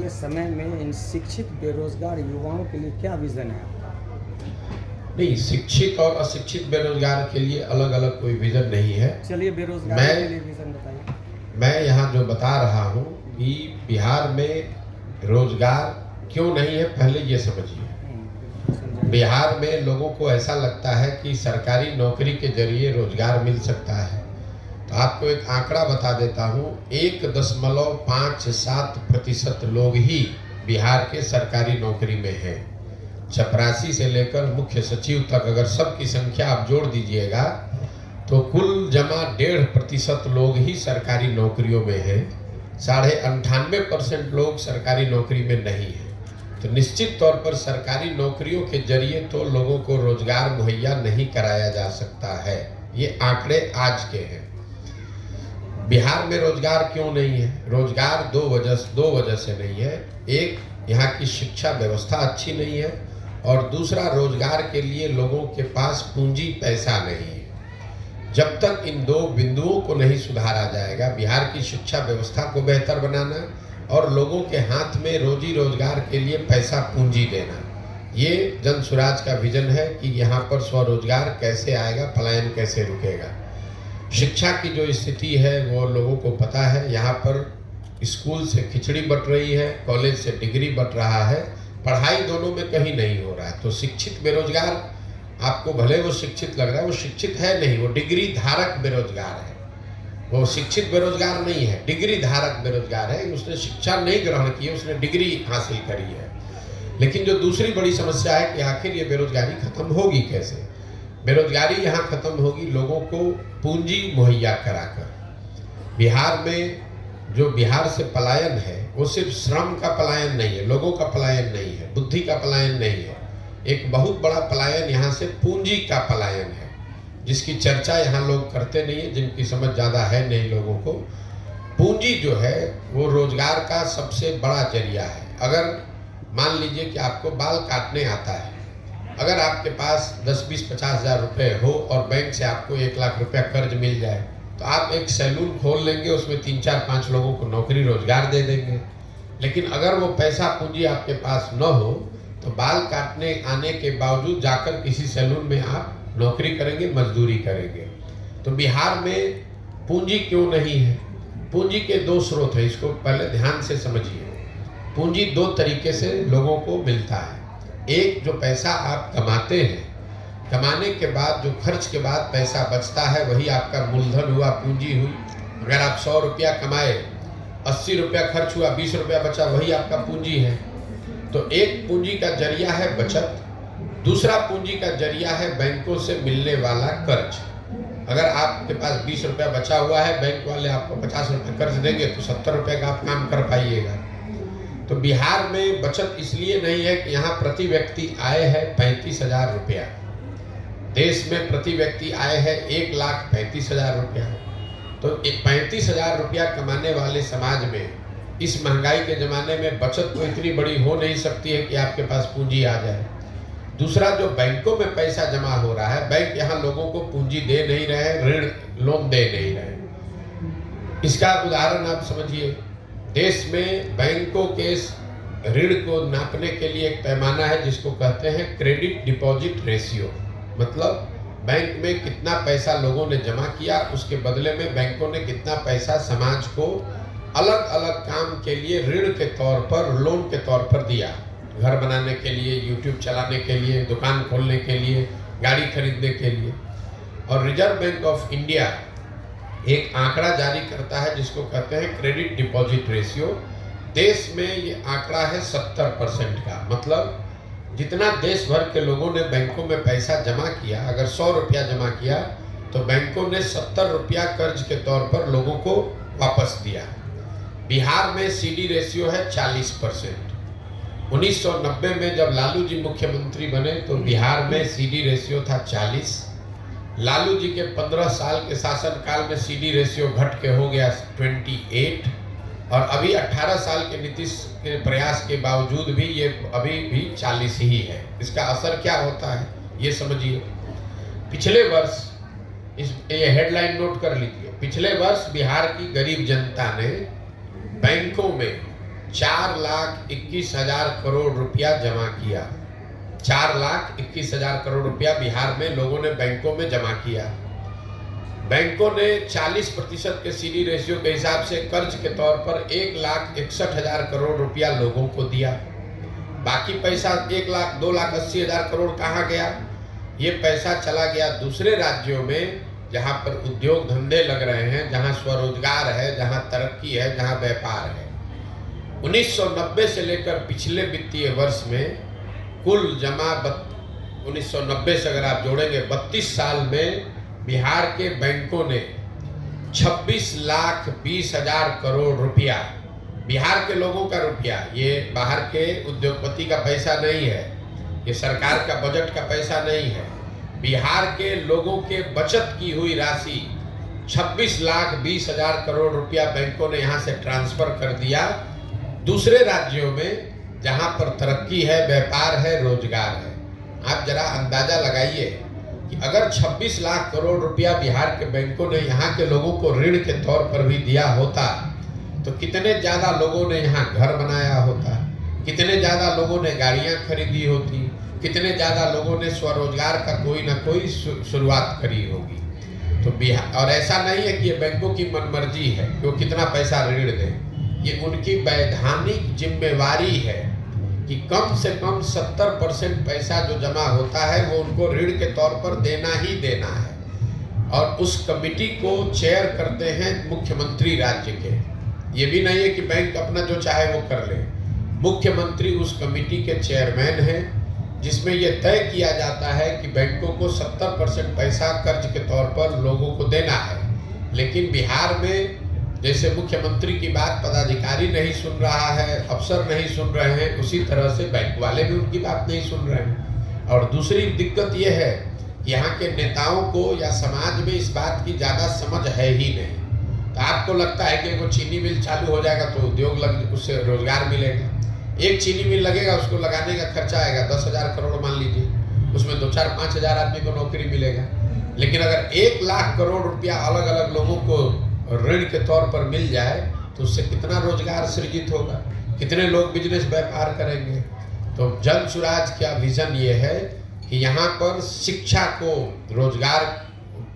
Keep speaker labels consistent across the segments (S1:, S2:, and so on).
S1: वाले समय में इन शिक्षित बेरोजगार युवाओं के लिए क्या विजन है आपका?
S2: नहीं, शिक्षित और अशिक्षित बेरोजगार के लिए अलग अलग कोई विजन नहीं है।
S1: चलिए बेरोजगार
S2: मैं-
S1: के लिए विजन बताइए।
S2: मैं यहाँ जो बता रहा हूँ कि बिहार में रोजगार क्यों नहीं है, पहले ये समझिए।
S1: समझाइए।
S2: बिहार में लोगों को ऐसा लगता है कि सरकारी नौकरी के जरिए रोजगार मिल सकता है। तो आपको एक आंकड़ा बता देता हूँ, 1.57% लोग ही बिहार के सरकारी नौकरी में हैं। चपरासी से लेकर मुख्य सचिव तक अगर सबकी संख्या आप जोड़ दीजिएगा तो कुल जमा 1.5% लोग ही सरकारी नौकरियों में हैं। 98.5% लोग सरकारी नौकरी में नहीं हैं। तो निश्चित तौर पर सरकारी नौकरियों के जरिए तो लोगों को रोजगार मुहैया नहीं कराया जा सकता है। ये आंकड़े आज के हैं। बिहार में रोजगार क्यों नहीं है? रोजगार दो वजह से नहीं है। एक, यहाँ की शिक्षा व्यवस्था अच्छी नहीं है, और दूसरा, रोजगार के लिए लोगों के पास पूंजी पैसा नहीं है। जब तक इन दो बिंदुओं को नहीं सुधारा जाएगा, बिहार की शिक्षा व्यवस्था को बेहतर बनाना और लोगों के हाथ में रोजी रोजगार के लिए पैसा पूंजी देना, ये जन स्वराज का विजन है कि यहाँ पर स्वरोजगार कैसे आएगा, पलायन कैसे रुकेगा। शिक्षा की जो स्थिति है वो लोगों को पता है। यहाँ पर स्कूल से खिचड़ी बट रही है, कॉलेज से डिग्री बट रहा है, पढ़ाई दोनों में कहीं नहीं हो रहा है। तो शिक्षित बेरोजगार, आपको भले वो शिक्षित लग रहा है, वो शिक्षित है नहीं, वो डिग्री धारक बेरोजगार है। वो शिक्षित बेरोजगार नहीं है, डिग्री धारक बेरोजगार है। उसने शिक्षा नहीं ग्रहण की है, उसने डिग्री हासिल करी है। लेकिन जो दूसरी बड़ी समस्या है कि आखिर ये बेरोजगारी खत्म होगी कैसे? बेरोजगारी यहाँ खत्म होगी लोगों को पूंजी मुहैया कराकर। बिहार में जो बिहार से पलायन है वो सिर्फ श्रम का पलायन नहीं है, लोगों का पलायन नहीं है, बुद्धि का पलायन नहीं है। एक बहुत बड़ा पलायन यहाँ से पूंजी का पलायन है, जिसकी चर्चा यहाँ लोग करते नहीं है, जिनकी समझ ज़्यादा है नहीं लोगों को। पूंजी जो है वो रोजगार का सबसे बड़ा जरिया है। अगर मान लीजिए कि आपको बाल काटने आता है, अगर आपके पास 10, 20, 50 हज़ार रुपये हो और बैंक से आपको 1 लाख रुपया कर्ज मिल जाए, तो आप एक सैलून खोल लेंगे, उसमें 3, 4, 5 लोगों को नौकरी रोजगार दे देंगे। लेकिन अगर वो पैसा पूंजी आपके पास न हो तो बाल काटने आने के बावजूद जाकर किसी सैलून में आप नौकरी करेंगे, मजदूरी करेंगे। तो बिहार में पूंजी क्यों नहीं है? पूंजी के दो स्रोत हैं, इसको पहले ध्यान से समझिए। पूंजी दो तरीके से लोगों को मिलता है। एक, जो पैसा आप कमाते हैं, कमाने के बाद जो खर्च के बाद पैसा बचता है वही आपका मूलधन हुआ, पूंजी हुई। अगर आप 100 रुपया कमाए, 80 रुपया खर्च हुआ, 20 रुपया बचा, वही आपका पूंजी है। तो एक पूंजी का जरिया है बचत, दूसरा पूंजी का जरिया है बैंकों से मिलने वाला कर्ज। अगर आपके पास 20 रुपया बचा हुआ है, बैंक वाले आपको 50 रुपये कर्ज देंगे तो 70 रुपये का आप काम कर पाइएगा। तो बिहार में बचत इसलिए नहीं है कि यहाँ प्रति व्यक्ति आय है 35,000 रुपया। देश में प्रति व्यक्ति आय है 1,35,000 रुपया। तो 35,000 रुपया कमाने वाले समाज में इस महंगाई के ज़माने में बचत तो इतनी बड़ी हो नहीं सकती है कि आपके पास पूंजी आ जाए। दूसरा, जो बैंकों में पैसा जमा हो रहा है, बैंक यहाँ लोगों को पूंजी दे नहीं रहे, ऋण लोन दे नहीं रहे। इसका उदाहरण आप समझिए। देश में बैंकों के ऋण को नापने के लिए एक पैमाना है जिसको कहते हैं क्रेडिट डिपॉजिट रेशियो। मतलब बैंक में कितना पैसा लोगों ने जमा किया, उसके बदले में बैंकों ने कितना पैसा समाज को अलग अलग काम के लिए ऋण के तौर पर, लोन के तौर पर दिया। घर बनाने के लिए, यूट्यूब चलाने के लिए, दुकान खोलने के लिए, गाड़ी खरीदने के लिए। और रिजर्व बैंक ऑफ इंडिया एक आंकड़ा जारी करता है जिसको कहते हैं क्रेडिट डिपॉजिट रेशियो। देश में ये आंकड़ा है 70% का। मतलब जितना देश भर के लोगों ने बैंकों में पैसा जमा किया, अगर 100 रुपया जमा किया तो बैंकों ने 70 रुपया कर्ज के तौर पर लोगों को वापस दिया। बिहार में सीडी रेशियो है 40%। 1990 में जब लालू जी मुख्यमंत्री बने तो बिहार में सीडी रेशियो था 40। लालू जी के 15 साल के शासनकाल में सीडी रेशियो घट के हो गया 28। और अभी 18 साल के नीतीश के प्रयास के बावजूद भी ये अभी भी 40 ही है। इसका असर क्या होता है ये समझिए। पिछले वर्ष, ये हेडलाइन नोट कर लीजिए, पिछले वर्ष बिहार की गरीब जनता ने बैंकों में 4,21,000 करोड़ रुपया जमा किया। 4,21,000 करोड़ रुपया बिहार में लोगों ने बैंकों में जमा किया। बैंकों ने 40% के सीडी रेशियो के हिसाब से कर्ज के तौर पर 1,61,000 करोड़ रुपया लोगों को दिया। बाकी पैसा 1,02,80,000 करोड़ कहाँ गया? ये पैसा चला गया दूसरे राज्यों में जहाँ पर उद्योग धंधे लग रहे हैं, जहाँ स्वरोजगार है, जहाँ तरक्की है, जहाँ व्यापार है। 1990 से लेकर पिछले वित्तीय वर्ष में कुल जमा 1990 से अगर आप जोड़ेंगे 32 साल में बिहार के बैंकों ने 26,20,000 करोड़ रुपया, बिहार के लोगों का रुपया, ये बाहर के उद्योगपति का पैसा नहीं है, ये सरकार का बजट का पैसा नहीं है, बिहार के लोगों के बचत की हुई राशि 26,20,000 करोड़ रुपया बैंकों ने यहाँ से ट्रांसफर कर दिया दूसरे राज्यों में जहाँ पर तरक्की है, व्यापार है, रोजगार है। आप जरा अंदाजा लगाइए कि अगर 26 लाख करोड़ रुपया बिहार के बैंकों ने यहाँ के लोगों को ऋण के तौर पर भी दिया होता तो कितने ज़्यादा लोगों ने यहाँ घर बनाया होता, कितने ज़्यादा लोगों ने गाड़ियाँ खरीदी होती, कितने ज़्यादा लोगों ने स्वरोजगार का कोई ना कोई शुरुआत करी होगी। तो बिहार, और ऐसा नहीं है कि ये बैंकों की मनमर्जी है कि वो कितना पैसा ऋण दें, ये उनकी वैधानिक जिम्मेवारी है कि कम से कम 70% पैसा जो जमा होता है वो उनको ऋण के तौर पर देना ही देना है। और उस कमिटी को चेयर करते हैं मुख्यमंत्री राज्य के। ये भी नहीं है कि बैंक अपना जो चाहे वो कर ले, मुख्यमंत्री उस कमिटी के चेयरमैन हैं, जिसमें यह तय किया जाता है कि बैंकों को 70% पैसा कर्ज के तौर पर लोगों को देना है। लेकिन बिहार में जैसे मुख्यमंत्री की बात पदाधिकारी नहीं सुन रहा है, अफसर नहीं सुन रहे हैं, उसी तरह से बैंक वाले भी उनकी बात नहीं सुन रहे हैं। और दूसरी दिक्कत यह है कि यहाँ के नेताओं को या समाज में इस बात की ज़्यादा समझ है ही नहीं। तो आपको लगता है कि वो चीनी मिल चालू हो जाएगा तो उद्योग लग, उससे रोजगार मिलेगा। एक चीनी मिल लगेगा, उसको लगाने का खर्चा आएगा 10,000 करोड़ मान लीजिए, उसमें 2-4-5,000 आदमी को नौकरी मिलेगा। लेकिन अगर 1 लाख करोड़ रुपया अलग अलग लोगों को ऋण के तौर पर मिल जाए तो उससे कितना रोजगार सृजित होगा, कितने लोग बिजनेस व्यापार करेंगे। तो जन सुराज का विजन ये है कि यहाँ पर शिक्षा को रोजगार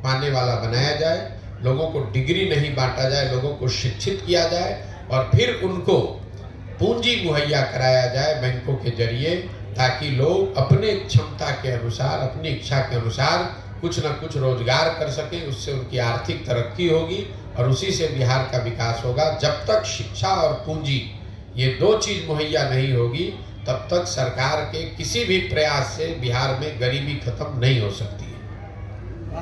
S2: पाने वाला बनाया जाए, लोगों को डिग्री नहीं बांटा जाए, लोगों को शिक्षित किया जाए और फिर उनको पूंजी मुहैया कराया जाए बैंकों के जरिए, ताकि लोग अपने क्षमता के अनुसार, अपनी इच्छा के अनुसार कुछ न कुछ रोजगार कर सकें। उससे उनकी आर्थिक तरक्की होगी और उसी से बिहार का विकास होगा। जब तक शिक्षा और पूंजी ये 2 चीज मुहैया नहीं होगी तब तक सरकार के किसी भी प्रयास से बिहार में गरीबी खत्म नहीं हो सकती है।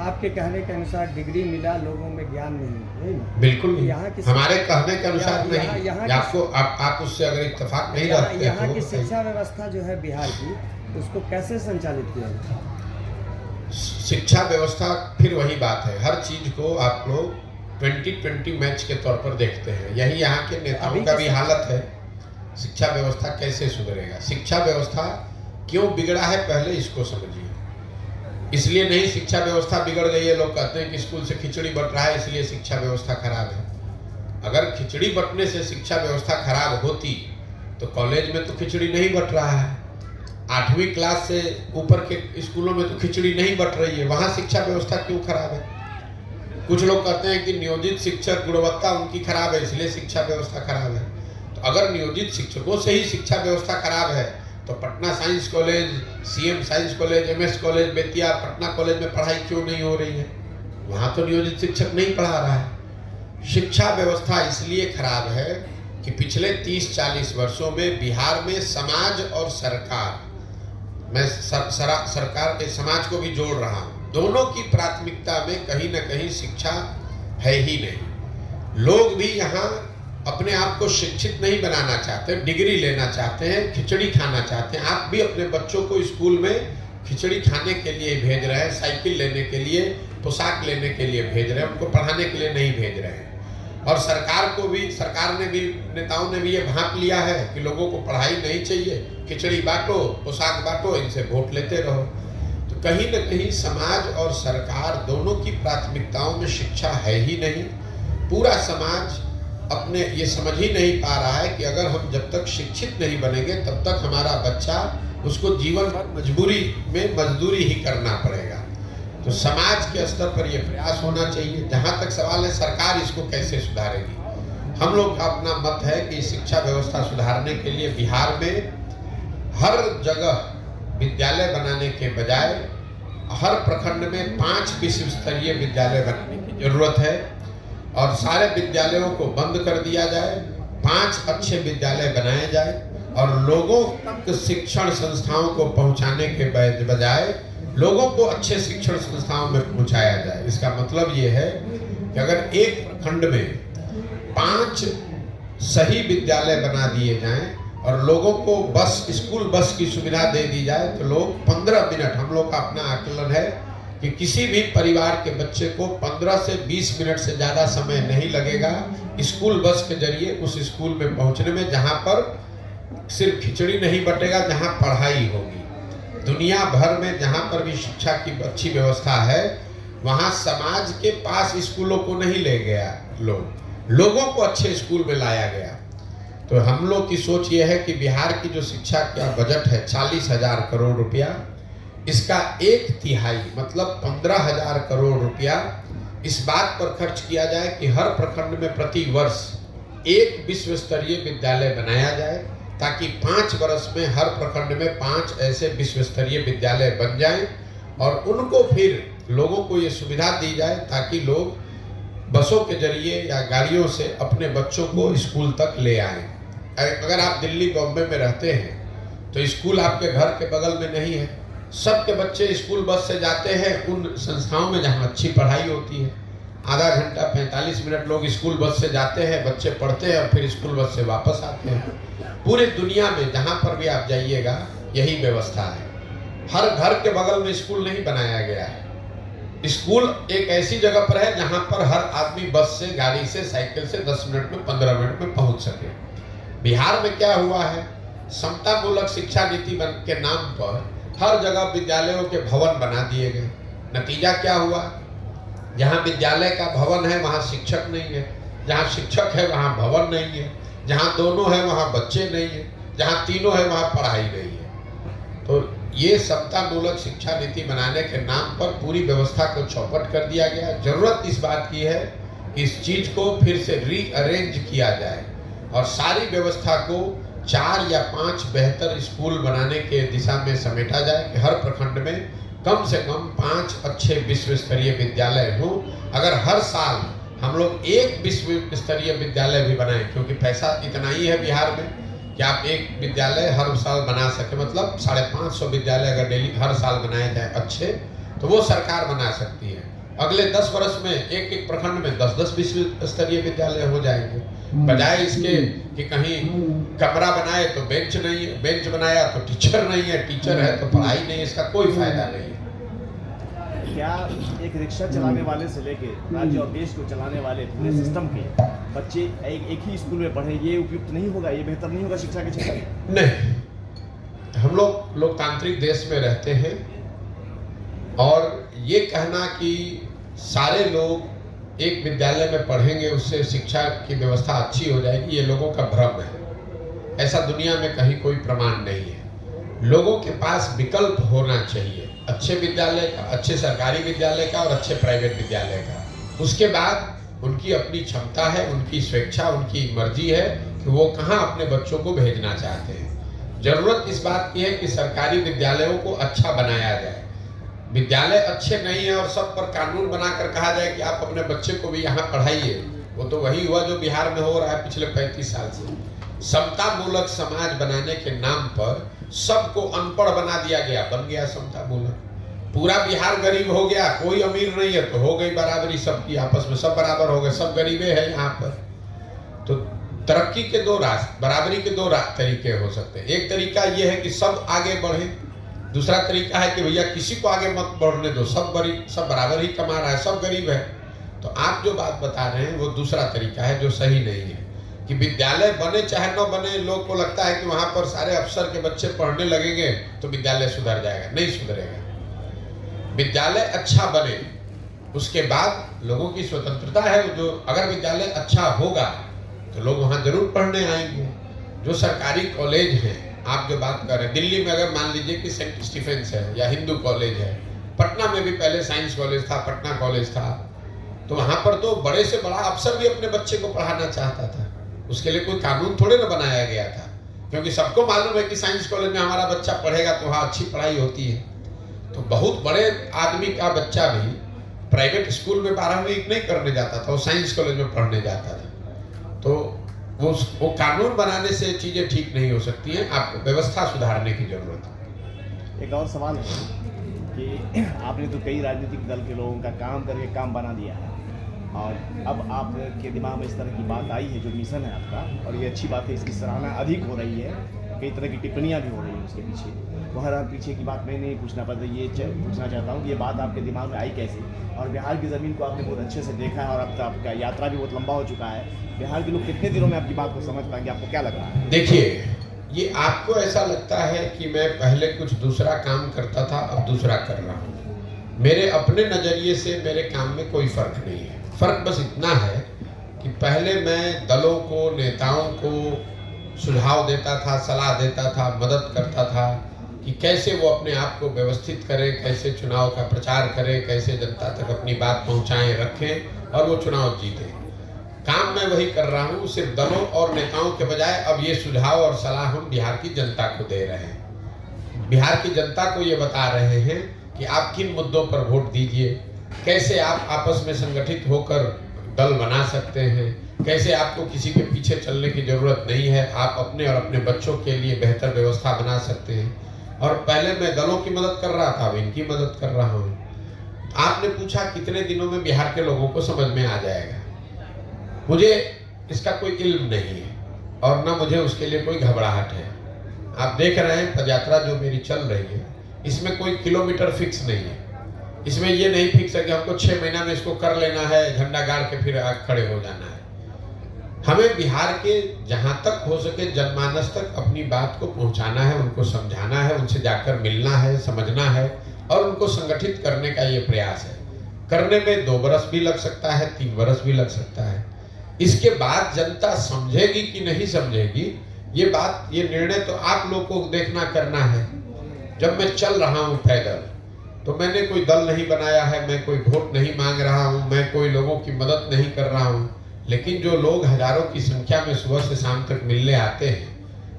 S1: आपके कहने के अनुसार डिग्री मिला, लोगों में ज्ञान नहीं है।
S2: बिल्कुल नहीं,
S1: यहाँ की
S2: हमारे कहने के अनुसार नहीं।
S1: यहाँ
S2: आपको आप उससे अगर इत्तेफाक नहीं रखते
S1: यहाँ की शिक्षा व्यवस्था जो है बिहार की, उसको कैसे संचालित किया जाए?
S2: शिक्षा व्यवस्था फिर वही बात है, हर चीज को आप लोग 2020 मैच के तौर पर देखते हैं। यही यहाँ के नेताओं का भी हालत है। शिक्षा व्यवस्था कैसे सुधरेगा, शिक्षा व्यवस्था क्यों बिगड़ा है पहले इसको समझिए। इसलिए नहीं शिक्षा व्यवस्था बिगड़ गई है, लोग कहते हैं कि स्कूल से खिचड़ी बट रहा है इसलिए शिक्षा व्यवस्था खराब है। अगर खिचड़ी बटने से शिक्षा व्यवस्था खराब होती तो कॉलेज में तो खिचड़ी नहीं बट रहा है, 8वीं क्लास से ऊपर के स्कूलों में तो खिचड़ी नहीं बट रही है, वहाँ शिक्षा व्यवस्था क्यों खराब है? कुछ लोग कहते हैं कि नियोजित शिक्षक गुणवत्ता उनकी खराब है इसलिए शिक्षा व्यवस्था खराब है। तो अगर नियोजित शिक्षकों से ही शिक्षा व्यवस्था खराब है तो Patna science college, CM science college, MS college, Bettiah, Patna college में पढ़ाई क्यों नहीं हो रही है? वहाँ तो नियोजित शिक्षक नहीं पढ़ा रहा है। शिक्षा व्यवस्था इसलिए खराब है कि पिछले 30-40 वर्षों में बिहार में समाज और सरकार, मैं सरकार के समाज को भी जोड़ रहा हूँ, दोनों की प्राथमिकता में कहीं ना कहीं शिक्षा है ही नहीं। लोग भी यहाँ अपने आप को शिक्षित नहीं बनाना चाहते, डिग्री लेना चाहते हैं, खिचड़ी खाना चाहते हैं। आप भी अपने बच्चों को स्कूल में खिचड़ी खाने के लिए भेज रहे हैं, साइकिल लेने के लिए, पोशाक लेने के लिए भेज रहे हैं, उनको पढ़ाने के लिए नहीं भेज रहे हैं। और सरकार को भी, सरकार ने भी, नेताओं ने भी ये भांप लिया है कि लोगों को पढ़ाई नहीं चाहिए, खिचड़ी बांटो, पोशाक बांटो, इनसे वोट लेते रहो। तो कहीं न कहीं समाज और सरकार दोनों की प्राथमिकताओं में शिक्षा है ही नहीं। पूरा समाज अपने ये समझ ही नहीं पा रहा है कि अगर हम जब तक शिक्षित नहीं बनेंगे तब तक हमारा बच्चा, उसको जीवन भर मजबूरी में मजदूरी ही करना पड़ेगा। तो समाज के स्तर पर यह प्रयास होना चाहिए। जहाँ तक सवाल है सरकार इसको कैसे सुधारेगी, हम लोग का अपना मत है कि शिक्षा व्यवस्था सुधारने के लिए बिहार में हर जगह विद्यालय बनाने के बजाय हर प्रखंड में 5 विश्व स्तरीय विद्यालय बनाने की जरूरत है और सारे विद्यालयों को बंद कर दिया जाए, 5 अच्छे विद्यालय बनाए जाए और लोगों तक शिक्षण संस्थाओं को पहुंचाने के बजाय लोगों को अच्छे शिक्षण संस्थाओं में पहुंचाया जाए। इसका मतलब ये है कि अगर एक प्रखंड में 5 सही विद्यालय बना दिए जाएं और लोगों को स्कूल बस की सुविधा दे दी जाए तो लोग 15 मिनट, हम लोग का अपना आकलन है कि किसी भी परिवार के बच्चे को 15 से 20 मिनट से ज़्यादा समय नहीं लगेगा स्कूल बस के जरिए उस स्कूल में पहुंचने में, जहां पर सिर्फ खिचड़ी नहीं बटेगा, जहां पढ़ाई होगी। दुनिया भर में जहां पर भी शिक्षा की अच्छी व्यवस्था है वहां समाज के पास स्कूलों को नहीं ले गया, लोगों को अच्छे स्कूल में लाया गया। तो हम लोग की सोच ये है कि बिहार की जो शिक्षा का बजट है 40,000 करोड़ रुपया, इसका 1/3 मतलब 15,000 करोड़ रुपया इस बात पर खर्च किया जाए कि हर प्रखंड में प्रति वर्ष एक विश्व स्तरीय विद्यालय बनाया जाए, ताकि 5 वर्ष में हर प्रखंड में 5 ऐसे विश्व स्तरीय विद्यालय बन जाएं और उनको फिर लोगों को ये सुविधा दी जाए ताकि लोग बसों के जरिए या गाड़ियों से अपने बच्चों को स्कूल तक ले आएं। अगर आप दिल्ली बॉम्बे में रहते हैं तो स्कूल आपके घर के बगल में नहीं है, सबके बच्चे स्कूल बस से जाते हैं उन संस्थाओं में जहां अच्छी पढ़ाई होती है। आधा घंटा 45 मिनट लोग स्कूल बस से जाते हैं, बच्चे पढ़ते हैं और फिर स्कूल बस से वापस आते हैं। पूरी दुनिया में जहां पर भी आप जाइएगा यही व्यवस्था है। हर घर के बगल में स्कूल नहीं बनाया गया है। स्कूल एक ऐसी जगह पर है जहां पर हर आदमी बस से, गाड़ी से, साइकिल से 10 मिनट में, 15 मिनट में पहुंच सके। बिहार में क्या हुआ है, समता मूलक शिक्षा नीति के नाम पर हर जगह विद्यालयों के भवन बना दिए गए। नतीजा क्या हुआ, जहां विद्यालय का भवन है वहां शिक्षक नहीं है, जहां शिक्षक है वहां भवन नहीं है, जहां दोनों है वहां बच्चे नहीं है, जहां तीनों है वहां पढ़ाई नहीं है। तो ये समता मूलक शिक्षा नीति बनाने के नाम पर पूरी व्यवस्था को चौपट कर दिया गया। जरूरत इस बात की है कि इस चीज को फिर से रीअरेंज किया जाए और सारी व्यवस्था को 4 या 5 बेहतर स्कूल बनाने के दिशा में समेटा जाए कि हर प्रखंड में कम से कम 5 अच्छे विश्व स्तरीय विद्यालय हों। अगर हर साल हम लोग एक विश्व स्तरीय विद्यालय भी बनाएं, क्योंकि पैसा इतना ही है बिहार में कि आप एक विद्यालय हर साल बना सके, मतलब 550 विद्यालय अगर डेली हर साल बनाए जाए अच्छे, तो वो सरकार बना सकती है। अगले 10 वर्ष में एक प्रखंड में 10-10 विश्व स्तरीय विद्यालय हो जाएंगे, बजाय इसके कि कहीं कमरा बनाए तो बेंच नहीं है, बेंच बनाया तो टीचर नहीं है, टीचर है तो पढ़ाई नहीं है, इसका कोई फायदा नहीं है।
S3: क्या एक रिक्शा चलाने वाले से लेके राज्य और देश को चलाने वाले पूरे सिस्टम के बच्चे एक ही स्कूल में पढ़े, ये उपयुक्त नहीं होगा, ये बेहतर नहीं होगा शिक्षा के क्षेत्र में?
S2: नहीं, हम लोग लोकतांत्रिक देश में रहते हैं और ये कहना कि सारे लोग एक विद्यालय में पढ़ेंगे उससे शिक्षा की व्यवस्था अच्छी हो जाएगी, ये लोगों का भ्रम है। ऐसा दुनिया में कहीं कोई प्रमाण नहीं है। लोगों के पास विकल्प होना चाहिए, अच्छे विद्यालय का, अच्छे सरकारी विद्यालय का और अच्छे प्राइवेट विद्यालय का। उसके बाद उनकी अपनी क्षमता है, उनकी स्वेच्छा, उनकी मर्जी है कि वो कहाँ अपने बच्चों को भेजना चाहते हैं। जरूरत इस बात की है कि सरकारी विद्यालयों को अच्छा बनाया जाए। विद्यालय अच्छे नहीं है और सब पर कानून बनाकर कहा जाए कि आप अपने बच्चे को भी यहाँ पढ़ाइए, वो तो वही हुआ जो बिहार में हो रहा है पिछले 35 साल से। समता मूलक समाज बनाने के नाम पर सबको अनपढ़ बना दिया गया, बन गया समता मूलक। पूरा बिहार गरीब हो गया, कोई अमीर नहीं है तो हो गई बराबरी सबकी, आपस में सब बराबर हो गए, सब गरीबे हैं यहाँ पर। तो तरक्की के 2 रास्ते, बराबरी के 2 तरीके हो सकते हैं। एक तरीका ये है कि सब आगे बढ़े, दूसरा तरीका है कि भैया किसी को आगे मत बढ़ने दो, सब बराबर ही कमा रहा है, सब गरीब है। तो आप जो बात बता रहे हैं वो दूसरा तरीका है जो सही नहीं है कि विद्यालय बने चाहे न बने, लोग को लगता है कि वहां पर सारे अफसर के बच्चे पढ़ने लगेंगे तो विद्यालय सुधर जाएगा। नहीं सुधरेगा। विद्यालय अच्छा बने, उसके बाद लोगों की स्वतंत्रता है, जो अगर विद्यालय अच्छा होगा तो लोग वहाँ जरूर पढ़ने आएंगे। जो सरकारी कॉलेज हैं, आप जो बात कर रहे हैं, दिल्ली में अगर मान लीजिए कि सेंट स्टीफेंस है या हिंदू कॉलेज है, पटना में भी पहले साइंस कॉलेज था, पटना कॉलेज था, तो वहाँ पर तो बड़े से बड़ा अफसर भी अपने बच्चे को पढ़ाना चाहता था। उसके लिए कोई कानून थोड़े ना बनाया गया था, क्योंकि सबको मालूम है कि साइंस कॉलेज में हमारा बच्चा पढ़ेगा तो वहाँ अच्छी पढ़ाई होती है। तो बहुत बड़े आदमी का बच्चा भी प्राइवेट स्कूल में 12वीं नहीं करने जाता था, वो साइंस कॉलेज में पढ़ने जाता था। तो वो कानून बनाने से चीज़ें ठीक नहीं हो सकती हैं, आपको व्यवस्था सुधारने की जरूरत है।
S3: एक और सवाल है कि आपने तो कई राजनीतिक दल के लोगों का काम करके काम बना दिया है, और अब आपके दिमाग में इस तरह की बात आई है, जो मिशन है आपका, और ये अच्छी बात है, इसकी सराहना अधिक हो रही है, कई तरह की टिप्पणियां भी हो रही हैं उसके पीछे। बहरहाल पीछे की बात मैं नहीं पूछना पड़ता, ये पूछना चाहता हूँ कि ये बात आपके दिमाग में आई कैसे, और बिहार की ज़मीन को आपने बहुत अच्छे से देखा है, और अब तो आपका यात्रा भी बहुत लंबा हो चुका है। बिहार के लोग कितने दिनों में आपकी बात को समझ पाएंगे, आपको क्या लग रहा है?
S2: देखिए, ये आपको ऐसा लगता है कि मैं पहले कुछ दूसरा काम करता था, अब दूसरा कर रहा हूँ। मेरे अपने नज़रिए से मेरे काम में कोई फर्क नहीं है। फर्क बस इतना है कि पहले मैं दलों को, नेताओं को सुझाव देता था, सलाह देता था, मदद करता था कि कैसे वो अपने आप को व्यवस्थित करें, कैसे चुनाव का प्रचार करें, कैसे जनता तक अपनी बात पहुंचाएं, रखें और वो चुनाव जीतें। काम मैं वही कर रहा हूँ, सिर्फ दलों और नेताओं के बजाय अब ये सुझाव और सलाह हम बिहार की जनता को दे रहे हैं। बिहार की जनता को ये बता रहे हैं कि आप किन मुद्दों पर वोट दीजिए, कैसे आप आपस में संगठित होकर दल बना सकते हैं, कैसे आपको किसी के पीछे चलने की जरूरत नहीं है, आप अपने और अपने बच्चों के लिए बेहतर व्यवस्था बना सकते हैं। और पहले मैं दलों की मदद कर रहा था, अब इनकी मदद कर रहा हूँ। आपने पूछा कितने दिनों में बिहार के लोगों को समझ में आ जाएगा, मुझे इसका कोई इल्म नहीं है और ना मुझे उसके लिए कोई घबराहट है। आप देख रहे हैं पदयात्रा जो मेरी चल रही है, इसमें कोई किलोमीटर फिक्स नहीं है, इसमें ये नहीं फिक्स है कि हमको 6 महीना में इसको कर लेना है, झंडा गाड़ के फिर खड़े हो जाना है। हमें बिहार के जहां तक हो सके जनमानस तक अपनी बात को पहुंचाना है, उनको समझाना है, उनसे जाकर मिलना है, समझना है और उनको संगठित करने का ये प्रयास है। करने में 2 बरस भी लग सकता है, 3 बरस भी लग सकता है। इसके बाद जनता समझेगी कि नहीं समझेगी, ये बात, ये निर्णय तो आप लोग को देखना करना है। जब मैं चल रहा हूँ पैदल तो मैंने कोई दल नहीं बनाया है, मैं कोई वोट नहीं मांग रहा हूँ, मैं कोई लोगों की मदद नहीं कर रहा हूँ। लेकिन जो लोग हजारों की संख्या में सुबह से शाम तक मिलने आते हैं,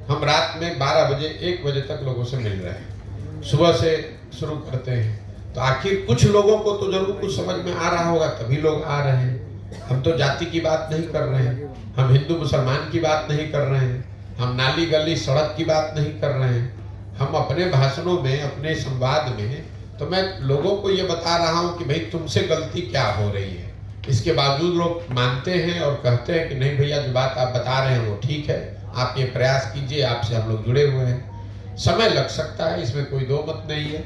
S2: हम रात में 12 बजे 1 बजे तक लोगों से मिल रहे हैं, सुबह से शुरू करते हैं, तो आखिर कुछ लोगों को तो जरूर कुछ समझ में आ रहा होगा, तभी लोग आ रहे हैं। हम तो जाति की बात नहीं कर रहे हैं, हम हिंदू मुसलमान की बात नहीं कर रहे हैं, हम नाली गली सड़क की बात नहीं कर रहे हैं। हम अपने भाषणों में, अपने संवाद में तो मैं लोगों को ये बता रहा हूँ कि भाई तुमसे गलती क्या हो रही है। इसके बावजूद लोग मानते हैं और कहते हैं कि नहीं भैया जो बात आप बता रहे हैं वो ठीक है, आप ये प्रयास कीजिए, आपसे हम लोग जुड़े हुए हैं। समय लग सकता है, इसमें कोई दो मत नहीं है।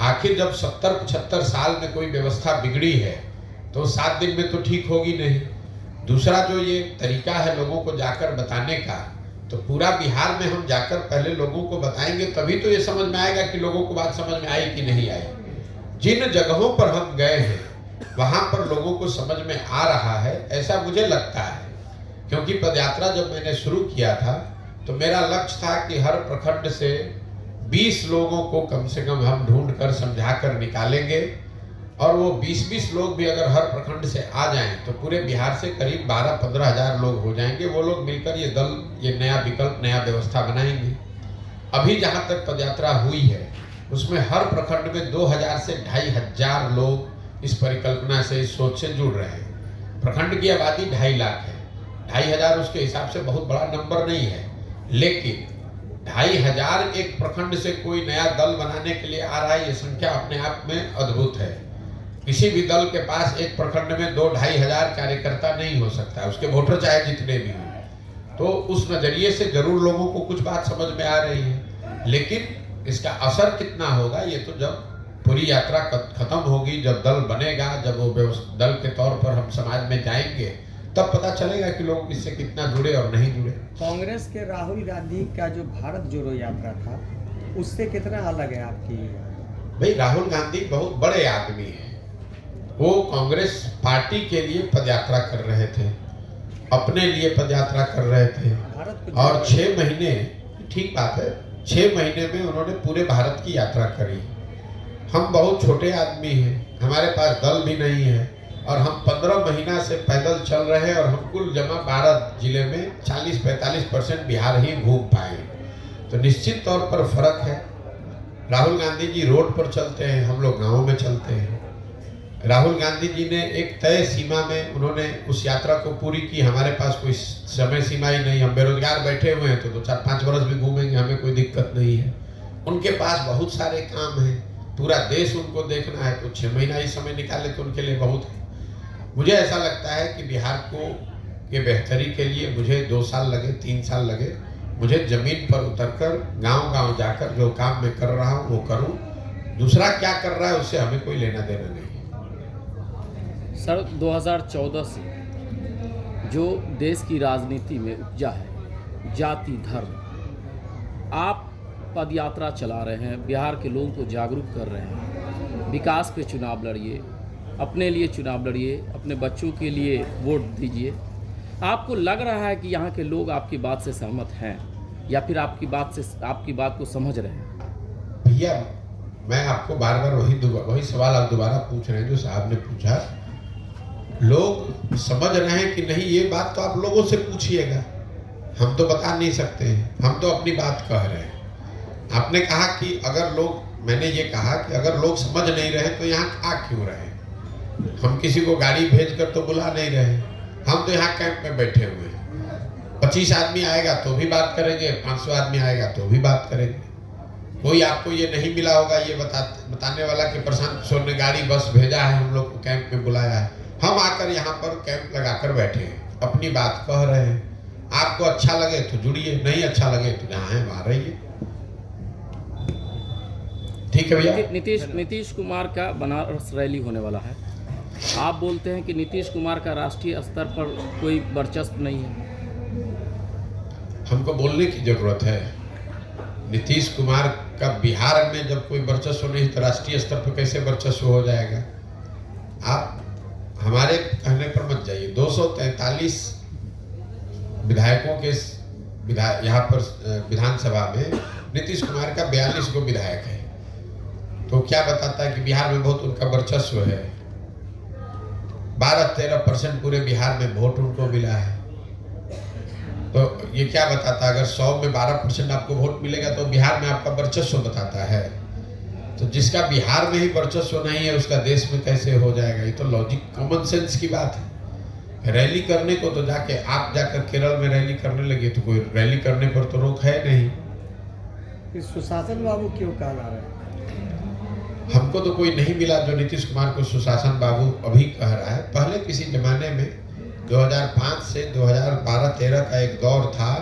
S2: आखिर जब 70-75 साल में कोई व्यवस्था बिगड़ी है तो 7 दिन में तो ठीक होगी नहीं। दूसरा जो ये तरीका है लोगों को जाकर बताने का, तो पूरा बिहार में हम जाकर पहले लोगों को बताएंगे, तभी तो ये समझ में आएगा कि लोगों को बात समझ में आई कि नहीं आई। जिन जगहों पर हम गए हैं वहां पर लोगों को समझ में आ रहा है, ऐसा मुझे लगता है। क्योंकि पदयात्रा जब मैंने शुरू किया था तो मेरा लक्ष्य था कि हर प्रखंड से 20 लोगों को कम से कम हम ढूंढ कर समझा कर निकालेंगे, और वो 20-20 लोग भी अगर हर प्रखंड से आ जाएं तो पूरे बिहार से करीब 12-15 हजार लोग हो जाएंगे। वो लोग मिलकर ये दल, ये नया विकल्प, नया व्यवस्था बनाएंगे। अभी जहां तक पदयात्रा हुई है उसमें हर प्रखंड में 2000 से 2500 लोग इस परिकल्पना से, इस सोच से जुड़ रहे हैं। प्रखंड की आबादी 2.5 लाख है, 2500 उसके हिसाब से बहुत बड़ा नंबर नहीं है, लेकिन 2500 एक प्रखंड से कोई नया दल बनाने के लिए आ रहा है, ये संख्या अपने आप में अद्भुत है। किसी भी दल के पास एक प्रखंड में 2-2500 कार्यकर्ता नहीं हो सकता, उसके वोटर चाहे जितने भी हों। तो उस नजरिए से जरूर लोगों को कुछ बात समझ में आ रही है, लेकिन इसका असर कितना होगा ये तो जब पूरी यात्रा खत्म होगी, जब दल बनेगा, जब वो दल के तौर पर हम समाज में जाएंगे, तब पता चलेगा कि लोग इससे कितना जुड़े और नहीं जुड़े।
S1: कांग्रेस के राहुल गांधी का जो भारत जोड़ो यात्रा था उससे कितना अलग है आपकी?
S2: भाई राहुल गांधी बहुत बड़े आदमी हैं, वो कांग्रेस पार्टी के लिए पदयात्रा कर रहे थे। अपने लिए पदयात्रा कर रहे थे
S1: भारत को
S2: और 6 महीने, ठीक बात है, 6 महीने में उन्होंने पूरे भारत की यात्रा करी। हम बहुत छोटे आदमी हैं, हमारे पास दल भी नहीं है और हम 15 महीना से पैदल चल रहे हैं और हम कुल जमा 12 जिले में 40-45% बिहार ही घूम पाए। तो निश्चित तौर पर फर्क है। राहुल गांधी जी रोड पर चलते हैं, हम लोग गाँव में चलते हैं। राहुल गांधी जी ने एक तय सीमा में उन्होंने उस यात्रा को पूरी की। हमारे पास कोई समय सीमा ही नहीं, हम बेरोजगार बैठे हुए हैं तो 2-4-5 वर्ष भी घूमेंगे, हमें कोई दिक्कत नहीं है। उनके पास बहुत सारे काम हैं, पूरा देश उनको देखना है, तो 6 महीना ही समय निकाले तो उनके लिए बहुत है। मुझे ऐसा लगता है कि बिहार को के बेहतरी के लिए मुझे 2 साल लगे, 3 साल लगे, मुझे जमीन पर उतरकर गांव-गांव जाकर जो काम मैं कर रहा हूं वो करूं। दूसरा क्या कर रहा है उससे हमें कोई लेना देना नहीं।
S4: सर, 2014 से जो देश की राजनीति में उपजा है जाति धर्म, आप पद यात्रा चला रहे हैं, बिहार के लोगों को जागरूक कर रहे हैं, विकास पे चुनाव लड़िए, अपने लिए चुनाव लड़िए, अपने बच्चों के लिए वोट दीजिए। आपको लग रहा है कि यहाँ के लोग आपकी बात से सहमत हैं या फिर आपकी बात को समझ रहे हैं?
S2: भैया, मैं आपको बार बार वही सवाल आप दोबारा पूछ रहे हैं जो साहब ने पूछा। लोग समझ रहे हैं कि नहीं, ये बात तो आप लोगों से पूछिएगा, हम तो बता नहीं सकते हैं, हम तो अपनी बात कह रहे हैं। आपने कहा कि अगर लोग, मैंने ये कहा कि अगर लोग समझ नहीं रहे तो यहाँ आ क्यों रहे? हम किसी को गाड़ी भेजकर तो बुला नहीं रहे, हम तो यहाँ कैंप में बैठे हुए हैं। 25 आदमी आएगा तो भी बात करेंगे, 500 आदमी आएगा तो भी बात करेंगे। कोई आपको ये नहीं मिला होगा ये बताने वाला कि प्रशांत किशोर ने गाड़ी बस भेजा है, हम लोग को कैंप में बुलाया है। हम आकर यहाँ पर कैंप लगाकर बैठे हैं, अपनी बात कह रहे हैं। आपको अच्छा लगे तो जुड़िए, नहीं अच्छा लगे तो जहाँ है वहाँ रहिए। ठीक है भैया।
S4: नीतीश कुमार का बनारस रैली होने वाला है, आप बोलते हैं कि नीतीश कुमार का राष्ट्रीय स्तर पर कोई वर्चस्व नहीं है।
S2: हमको बोलने की जरूरत है। नीतीश कुमार का बिहार में जब कोई वर्चस्व नहीं तो राष्ट्रीय स्तर पर कैसे वर्चस्व हो जाएगा? आप हमारे कहने पर मत जाइए। 243 विधायकों के यहाँ पर विधानसभा में नीतीश कुमार का 42 गो विधायक है, तो क्या बताता है कि बिहार में बहुत उनका वर्चस्व है। 12-13% पूरे बिहार में वोट उनको मिला है, तो ये क्या बताता है? अगर 100 में 12% आपको वोट मिलेगा तो बिहार में आपका वर्चस्व बताता है। तो जिसका बिहार में ही वर्चस्व नहीं है उसका देश में कैसे हो जाएगा? ये तो लॉजिक, कॉमन सेंस की बात है। रैली करने को तो आप जाकर केरल में रैली करने लगे तो कोई रैली करने पर तो रोक है नहीं।
S1: कि सुशासन बाबू क्यों कहला रहे हैं?
S2: हमको तो कोई नहीं मिला जो नीतीश कुमार को सुशासन बाबू अभी कह रहा है। पहले किसी जमाने में 2005 से 2012-13 का एक दौर था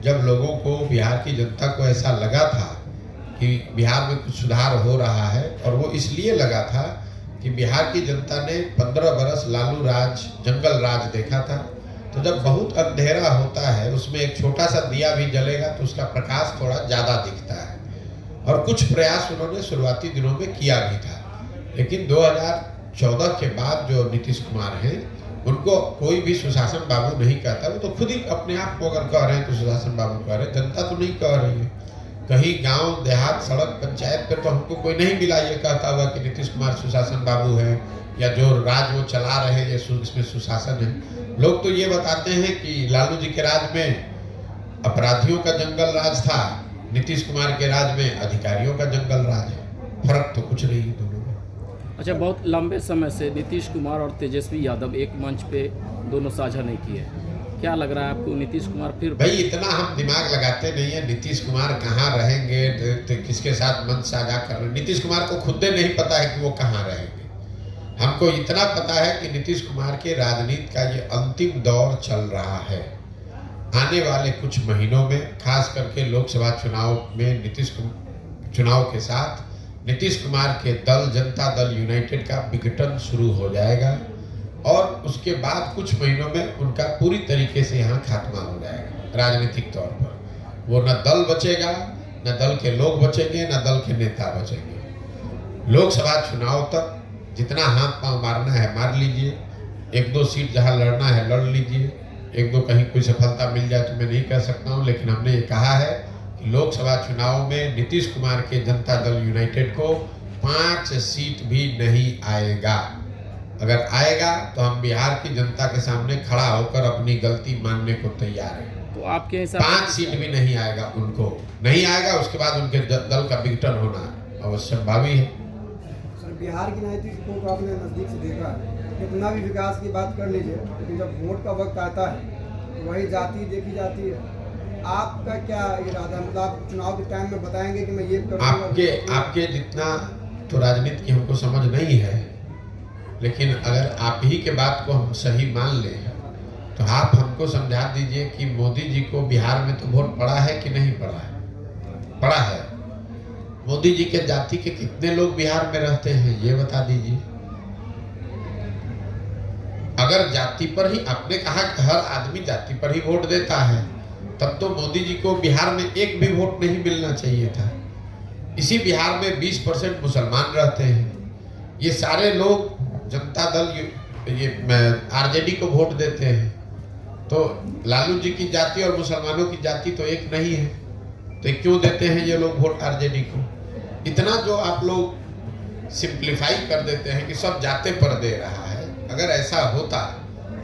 S2: जब लोगों को, बिहार की जनता को ऐसा लगा था कि बिहार में कुछ सुधार हो रहा है, और वो इसलिए लगा था कि बिहार की जनता ने 15 बरस लालू राज, जंगल राज देखा था। तो जब बहुत अंधेरा होता है उसमें एक छोटा सा दिया भी जलेगा तो उसका प्रकाश थोड़ा ज़्यादा दिखता है, और कुछ प्रयास उन्होंने शुरुआती दिनों में किया भी था। लेकिन 2014 के बाद जो नीतीश कुमार हैं उनको कोई भी सुशासन बाबू नहीं कहता। वो तो खुद ही अपने आप को अगर कह रहे हैं तो सुशासन बाबू कह रहे हैं, जनता तो नहीं कह रही है। कहीं गांव देहात, सड़क, पंचायत पर तो हमको कोई नहीं मिला ये कहता हुआ कि नीतीश कुमार सुशासन बाबू है या जो राज वो चला रहे हैं इसमें सुशासन है। लोग तो ये बताते हैं कि लालू जी के राज में अपराधियों का जंगल राज था, नीतीश कुमार के राज में अधिकारियों का जंगल राज है। फर्क तो कुछ नहीं है दोनों में।
S4: अच्छा, बहुत लंबे समय से नीतीश कुमार और तेजस्वी यादव एक मंच पे दोनों साझा नहीं किए, क्या लग रहा है आपको नीतीश कुमार फिर?
S2: भाई इतना हम दिमाग लगाते नहीं है नीतीश कुमार कहाँ रहेंगे, तो किसके साथ मंच साझा कर रहे हैं। नीतीश कुमार को खुद नहीं पता है कि वो कहाँ रहेंगे। हमको इतना पता है कि नीतीश कुमार के राजनीति का ये अंतिम दौर चल रहा है। आने वाले कुछ महीनों में, खास करके लोकसभा चुनाव में चुनाव के साथ नीतीश कुमार के दल, जनता दल यूनाइटेड का विघटन शुरू हो जाएगा, और उसके बाद कुछ महीनों में उनका पूरी तरीके से यहाँ खात्मा हो जाएगा राजनीतिक तौर पर। वो न दल बचेगा, न दल के लोग बचेंगे, न दल के नेता बचेंगे। लोकसभा चुनाव तक जितना हाथ पांव मारना है मार लीजिए, 1-2 सीट जहाँ लड़ना है लड़ लीजिए, एक दो कहीं कोई सफलता मिल जाए तो मैं नहीं कह सकता हूँ, लेकिन हमने ये कहा है कि लोकसभा चुनाव में नीतीश कुमार के जनता दल यूनाइटेड को 5 सीट भी नहीं आएगा। अगर आएगा तो हम बिहार की जनता के सामने खड़ा होकर अपनी गलती मानने को तैयार हैं।
S4: तो आपके हिसाब
S2: 5 सीट भी नहीं आएगा, उनको नहीं आएगा, उसके बाद उनके दल का विघटन होना अवश्य भावी है।
S5: सर, बिहार की राजनीति को आपने नज़दीक से देखा है, कितना भी विकास की बात कर लीजिए, लेकिन जब वोट का वक्त आता है तो वही जाति देखी जाती है। आपका क्या इरादा, मतलब आप चुनाव के टाइम में बताएंगे कि मैं ये करूँगा?
S2: आपके जितना तो राजनीति की हमको समझ नहीं है, लेकिन अगर आप ही के बात को हम सही मान लें तो आप हमको समझा दीजिए कि मोदी जी को बिहार में तो वोट पड़ा है कि नहीं पड़ा है? पड़ा है। मोदी जी के जाति के कितने लोग बिहार में रहते हैं ये बता दीजिए। अगर जाति पर ही, आपने कहा कि हर आदमी जाति पर ही वोट देता है, तब तो मोदी जी को बिहार में एक भी वोट नहीं मिलना चाहिए था। इसी बिहार में 20% मुसलमान रहते हैं। ये सारे लोग जनता दल ये आरजेडी को वोट देते हैं, तो लालू जी की जाति और मुसलमानों की जाति तो एक नहीं है, तो क्यों देते हैं ये लोग वोट आरजेडी को? इतना जो आप लोग सिंप्लीफाई कर देते हैं कि सब जाते पर दे रहा है। अगर ऐसा होता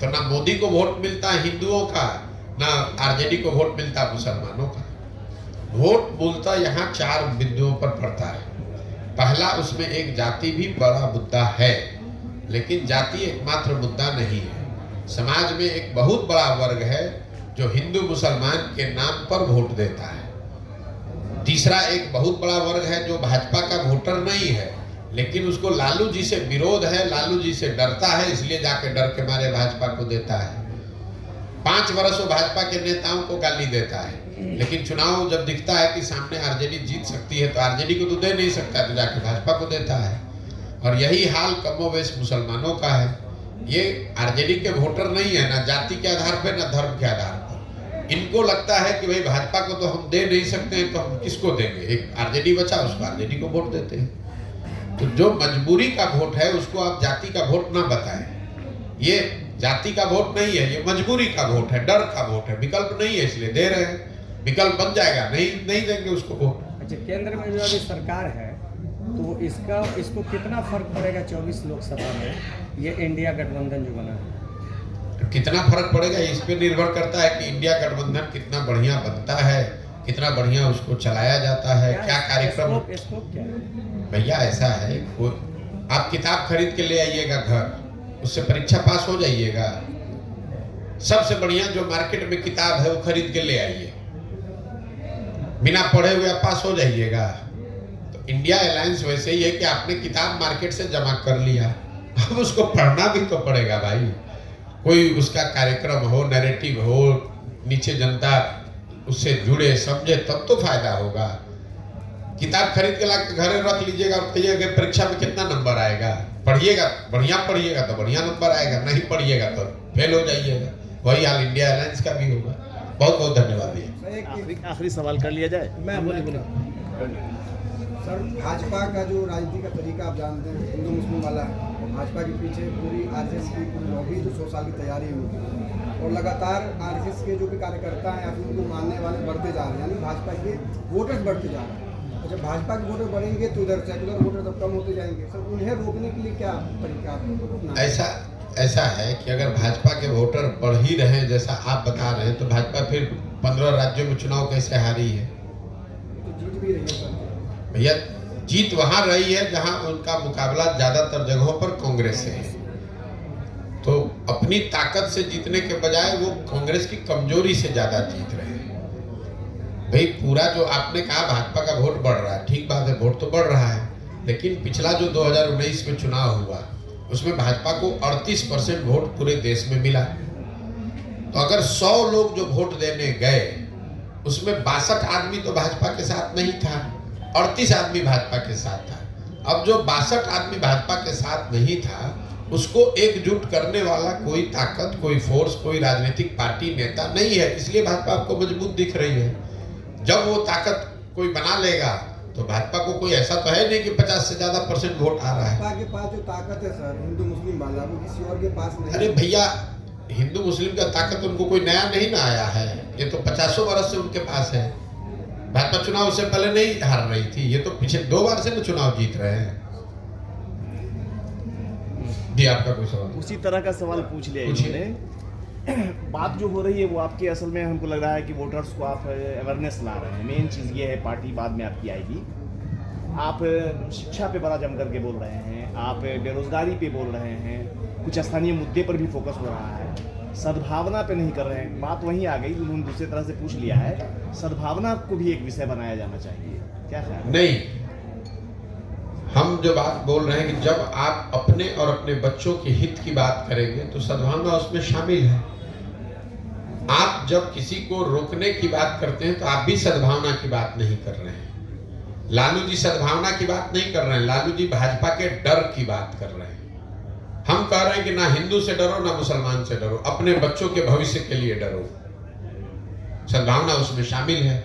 S2: तो ना मोदी को वोट मिलता हिंदुओं का, ना आरजेडी को वोट मिलता मुसलमानों का। वोट मूलतः यहाँ 4 बिंदुओं पर पड़ता है। पहला, उसमें एक जाति भी बड़ा मुद्दा है, लेकिन जाति एकमात्र मुद्दा नहीं है। समाज में एक बहुत बड़ा वर्ग है जो हिंदू मुसलमान के नाम पर वोट देता है। तीसरा, एक बहुत बड़ा वर्ग है जो भाजपा का वोटर नहीं है, लेकिन उसको लालू जी से विरोध है, लालू जी से डरता है, इसलिए जाके डर के मारे भाजपा को देता है। 5 वर्ष वो भाजपा के नेताओं को गाली देता है, लेकिन चुनाव जब दिखता है कि सामने आरजेडी जीत सकती है तो आरजेडी को तो दे नहीं सकता, तो जाके भाजपा को देता है। और यही हाल कमोवेश मुसलमानों का है। ये आरजेडी के वोटर नहीं है, ना जाति के आधार पर ना धर्म के आधार पर। इनको लगता है कि भाई भाजपा को तो हम दे नहीं सकते हैं, तो हम किसको देंगे? एक आरजेडी बचा, उसको आरजेडी को वोट देते हैं। तो जो मजबूरी का वोट है उसको आप जाति का वोट ना बताएं। ये जाति का वोट नहीं है, ये मजबूरी का वोट है, डर का वोट है, विकल्प नहीं है इसलिए दे रहे हैं। विकल्प बन जाएगा नहीं देंगे उसको वोट।
S1: अच्छा, केंद्र में जो अभी सरकार है तो इसको कितना फर्क पड़ेगा 24 लोकसभा में, ये इंडिया गठबंधन जो बना है?
S2: कितना फर्क पड़ेगा इस पे निर्भर करता है कि इंडिया गठबंधन कितना बढ़िया बनता है, कितना बढ़िया उसको चलाया जाता है, क्या कार्यक्रम।
S1: स्कोप क्या है
S2: भैया? ऐसा है, आप किताब खरीद के ले आइएगा घर, उससे परीक्षा पास हो जाइएगा। सबसे बढ़िया जो मार्केट में किताब है वो खरीद के ले आइए, बिना पढ़े हुए आप पास हो जाइएगा। तो इंडिया अलायंस वैसे ही है कि आपने किताब मार्केट से जमा कर लिया, अब उसको पढ़ना भी तो पड़ेगा भाई। कोई उसका कार्यक्रम हो, नैरेटिव हो, नीचे जनता उससे जुड़े समझे, तब तो फायदा होगा। किताब खरीद के ला के घर रख लीजिएगा और कहिएगा परीक्षा में कितना नंबर आएगा। पढ़िएगा, बढ़िया पढ़िएगा तो बढ़िया नंबर आएगा, नहीं पढ़िएगा तो फेल हो जाइएगा। वही हाल इंडिया अलायंस का भी होगा। बहुत बहुत धन्यवाद भैया।
S3: आखिरी सवाल कर लिया जाए।
S5: मैं सर, भाजपा का जो राजनीति का तरीका आप जानते हैं, हिंदू मुस्लिम वाला है। भाजपा के पीछे पूरी आरएसएस की पूरी लॉबी जो 100 साल की तैयारी हुई, और लगातार आरएसएस के जो भी कार्यकर्ता हैं या फिर उनको मानने वाले बढ़ते जा रहे हैं, यानी भाजपा के वोटर्स बढ़ते जा रहे हैं। और जब भाजपा के वोटर बढ़ेंगे तो इधर सेकुलर वोटर सब कम होते जाएंगे। सर, उन्हें रोकने के लिए क्या तरीका आप?
S2: ऐसा है कि अगर भाजपा के वोटर बढ़ ही रहे जैसा आप बता रहे हैं, तो भाजपा फिर 15 राज्यों में चुनाव कैसे हारी है?
S5: तो जीत भी रही है सर।
S2: भैया, जीत वहां रही है जहां उनका मुकाबला ज्यादातर जगहों पर कांग्रेस से है। तो अपनी ताकत से जीतने के बजाय वो कांग्रेस की कमजोरी से ज्यादा जीत रहे हैं। भाई, पूरा जो आपने कहा भाजपा का वोट बढ़ रहा है, ठीक बात है, वोट तो बढ़ रहा है, लेकिन पिछला जो 2019 में चुनाव हुआ उसमें भाजपा को 38% वोट पूरे देश में मिला। तो अगर 100 लोग जो वोट देने गए उसमें 62 आदमी तो भाजपा के साथ नहीं था, 38 आदमी भाजपा के साथ था। अब जो 62 आदमी भाजपा के साथ नहीं था उसको एकजुट करने वाला कोई ताकत, कोई फोर्स, कोई राजनीतिक पार्टी, नेता नहीं है, इसलिए भाजपा आपको मजबूत दिख रही है। जब वो ताकत कोई बना लेगा तो भाजपा को कोई ऐसा तो है नहीं कि 50 से ज्यादा % वोट आ रहा है।
S5: भाजपा के पास जो ताकत है सर, हिंदू मुस्लिम वाला, वो किसी और के पास नहीं।
S2: अरे भैया, हिंदू मुस्लिम का ताकत उनको कोई नया नहीं ना आया है, ये तो 50 वर्ष से उनके पास है। भाजपा चुनाव से पहले नहीं हार रही थी, ये तो पिछले 2 बार से ना चुनाव जीत रहे हैं। जी आपका कोई सवाल?
S3: उसी तरह का सवाल पूछ लिया इन्होंने। बात जो हो रही है वो आपके असल में हमको लग रहा है कि वोटर्स को आप अवेयरनेस ला रहे हैं। मेन चीज़ ये है, पार्टी बाद में आपकी आएगी। आप शिक्षा पे बड़ा जम करके बोल रहे हैं, आप बेरोजगारी पे बोल रहे हैं, कुछ स्थानीय मुद्दे पर भी फोकस हो रहा है, सद्भावना पे नहीं कर रहे हैं। बात वहीं आ गई, उन्होंने दूसरी तरह से पूछ लिया है, सद्भावना को भी एक विषय बनाया जाना चाहिए, क्या ख्याल है?
S2: नहीं, हम जो बात बोल रहे हैं कि जब आप अपने और अपने बच्चों के हित की बात करेंगे तो सद्भावना उसमें शामिल है। आप जब किसी को रोकने की बात करते हैं तो आप भी सद्भावना की बात नहीं कर रहे हैं। लालू जी सद्भावना की बात नहीं कर रहे हैं, लालू जी भाजपा के डर की बात कर रहे हैं। हम कह रहे हैं कि ना हिंदू से डरो ना मुसलमान से डरो, अपने बच्चों के भविष्य के लिए डरो। सद्भावना उसमें शामिल है।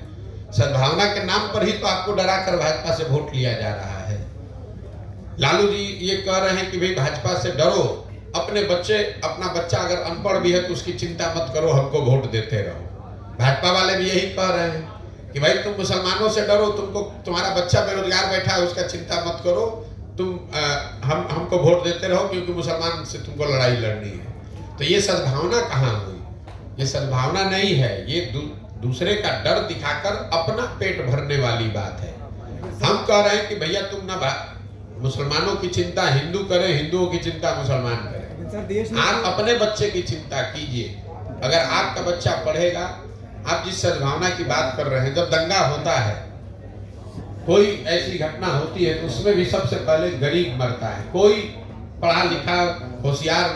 S2: सद्भावना के नाम पर ही तो आपको डरा कर भाजपा से वोट लिया जा रहा है। लालू जी ये कह रहे हैं कि भाई भाजपा से डरो, अपने बच्चे, अपना बच्चा अगर अनपढ़ भी है तो उसकी चिंता मत करो, हमको वोट देते रहो। भाजपा वाले भी यही कह रहे हैं कि भाई तुम मुसलमानों से डरो, तुमको तुम्हारा बच्चा बेरोजगार बैठा है उसका चिंता मत करो, तुम हमको वोट देते रहो क्योंकि मुसलमान से तुमको लड़ाई लड़नी है। तो ये सद्भावना कहाँ हुई? ये सद्भावना नहीं है, ये दूसरे का डर दिखाकर अपना पेट भरने वाली बात है। हम कह रहे हैं कि भैया तुम ना मुसलमानों की चिंता हिंदू करें, हिंदुओं की चिंता मुसलमान करें। आप अपने बच्चे की चिंता कीजिए। अगर आपका बच्चा पढ़ेगा, आप जिस सद्भावना की बात कर रहे हैं, जब दंगा होता है, कोई ऐसी घटना होती है तो उसमें भी सबसे पहले गरीब मरता है। कोई पढ़ा लिखा होशियार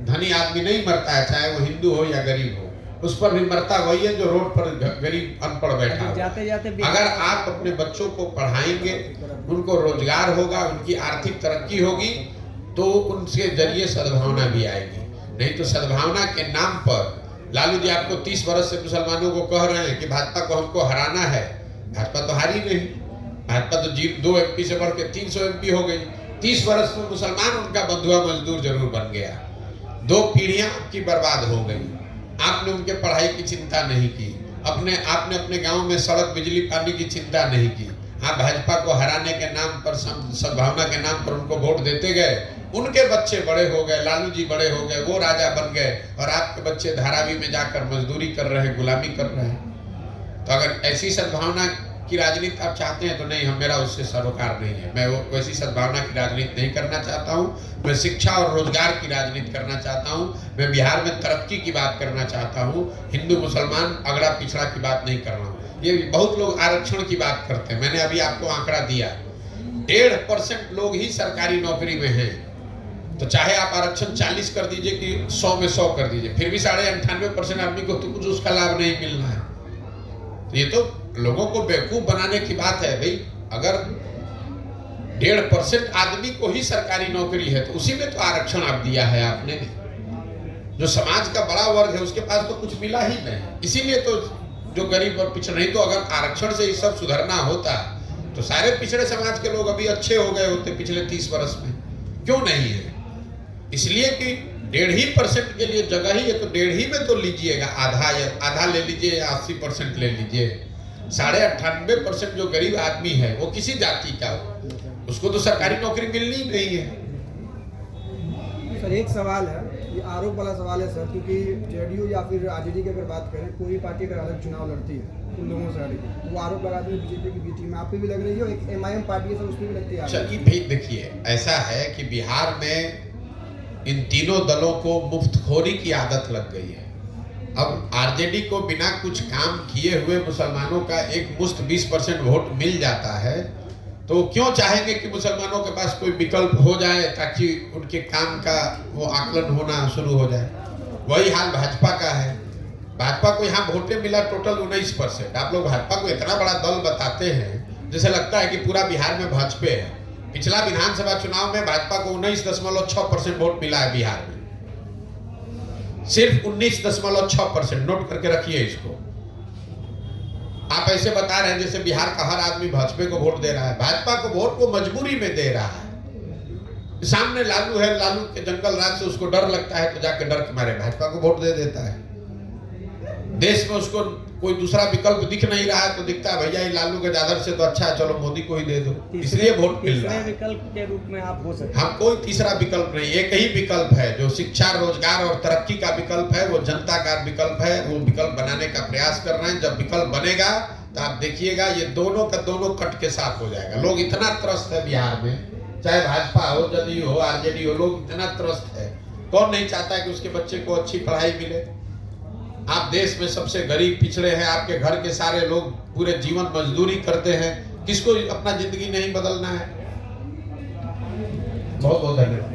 S2: धनी आदमी नहीं मरता है, चाहे वो हिंदू हो या गरीब हो, उस पर भी मरता वही है जो रोड पर गरीब अनपढ़ बैठा हो।
S1: जाते जाते
S2: अगर आप अपने बच्चों को पढ़ाएंगे, उनको रोजगार होगा, उनकी आर्थिक तरक्की होगी, तो उनके जरिए सद्भावना भी आएगी। नहीं तो सद्भावना के नाम पर लालू जी आपको 30 वर्ष से मुसलमानों को कह रहे हैं कि भाजपा को हमको हराना है। भाजपा तो हारी नहीं, भाजपा तो 2 MP से बढ़ के 300 MP हो गई। 30 वर्ष में मुसलमान उनका बंधुआ मजदूर जरूर बन गया। 2 पीढ़ियां आपकी बर्बाद हो गई। आपने उनके पढ़ाई की चिंता नहीं की, आपने अपने गांव में सड़क बिजली पानी की चिंता नहीं की। आप भाजपा को हराने के नाम पर, सद्भावना के नाम पर उनको वोट देते गए। उनके बच्चे बड़े हो गए, लालू जी बड़े हो गए, वो राजा बन गए, और आपके बच्चे धारावी में जाकर मजदूरी कर रहे हैं, गुलामी कर रहे हैं। तो अगर ऐसी सद्भावना की राजनीति आप चाहते हैं तो नहीं, मेरा उससे सरोकार नहीं है। मैं वो वैसी सद्भावना की राजनीति नहीं करना चाहता हूँ। मैं शिक्षा और रोजगार की राजनीति करना चाहता हूँ। मैं बिहार में तरक्की की बात करना चाहता हूँ। हिंदू मुसलमान अगड़ा पिछड़ा की बात नहीं कर रहा हूँ। ये बहुत लोग आरक्षण की बात करते हैं। मैंने अभी आपको आंकड़ा दिया, 1.5% लोग ही सरकारी नौकरी में हैं। तो चाहे आप आरक्षण 40 कर दीजिए कि 100 में 100 कर दीजिए, फिर भी 98.5% आदमी को तो कुछ उसका लाभ नहीं मिलना है। तो ये तो लोगों को बेवकूफ बनाने की बात है। भाई अगर 1.5% आदमी को ही सरकारी नौकरी है तो उसी में तो आरक्षण आप दिया है आपने। जो समाज का बड़ा वर्ग है उसके पास तो कुछ मिला ही नहीं, इसीलिए तो जो गरीब और पिछड़े। नहीं तो अगर आरक्षण से ये सब सुधरना होता तो सारे पिछड़े समाज के लोग अभी अच्छे हो गए होते पिछले 30 वर्ष में। क्यों नहीं है? इसलिए कि 1.5% के लिए जगह ही है, तो 1.5 में तो लीजिएगा, आधा ले लीजिए या 80% ले लीजिए। 98.5% जो गरीब आदमी है वो किसी जाति का हो, उसको तो सरकारी नौकरी मिलनी ही नहीं है।
S5: सर एक सवाल है, ये आरोप वाला सवाल है सर, क्योंकि जेडीयू या फिर आरजेडी की अगर बात करें, कोई पार्टी अगर अलग चुनाव लड़ती है उन लोगों से हटके, वो आरोप लगाते हैं बीजेपी की बी टीम। आप पे भी लग रही है, एक एमआईएम पार्टी है सर, उस पर भी लगती है।
S2: चलिए भाई देखिए, ऐसा है कि बिहार में इन तीनों दलों को मुफ्तखोरी की आदत लग गई है। अब आरजेडी को बिना कुछ काम किए हुए मुसलमानों का एक मुश्त 20% वोट मिल जाता है, तो क्यों चाहेंगे कि मुसलमानों के पास कोई विकल्प हो जाए ताकि उनके काम का वो आकलन होना शुरू हो जाए। वही हाल भाजपा का है। भाजपा को यहाँ वोटें मिला टोटल 19%। आप लोग भाजपा को इतना बड़ा दल बताते हैं जैसे लगता है कि पूरा बिहार में भाजपा है। पिछला विधानसभा चुनाव में भाजपा को 19.6% वोट मिला है बिहार में, सिर्फ 19.6%। नोट करके रखिए इसको। आप ऐसे बता रहे हैं जैसे बिहार का हर आदमी भाजपा को वोट दे रहा है। भाजपा को वोट वो मजबूरी में दे रहा है, सामने लालू है, लालू के जंगल राज से उसको डर लगता है तो जाके डर के मारे भाजपा को वोट दे देता है। देश में उसको कोई दूसरा विकल्प दिख नहीं रहा है तो दिखता है भैया ये लालू के दादर से तो अच्छा है, चलो मोदी को ही दे दो, इसलिए वोट मिल रहा
S1: तीसरे
S2: है।
S1: विकल्प के रूप में आप हो सकते
S2: हम कोई तीसरा विकल्प नहीं, एक ही विकल्प है जो शिक्षा, रोजगार और तरक्की का विकल्प है, वो जनता का विकल्प है। वो विकल्प बनाने का प्रयास कर रहे हैं। जब विकल्प बनेगा तो आप देखिएगा ये दोनों का दोनों कट के साथ हो जाएगा। लोग इतना त्रस्त है बिहार में, चाहे भाजपा हो, जदयू हो, आरजेडी हो, लोग इतना त्रस्त है। कौन नहीं चाहता है कि उसके बच्चे को अच्छी पढ़ाई मिले। आप देश में सबसे गरीब पिछड़े हैं, आपके घर के सारे लोग पूरे जीवन मजदूरी करते हैं, किसको अपना जिंदगी नहीं बदलना है। बहुत बहुत धन्यवाद।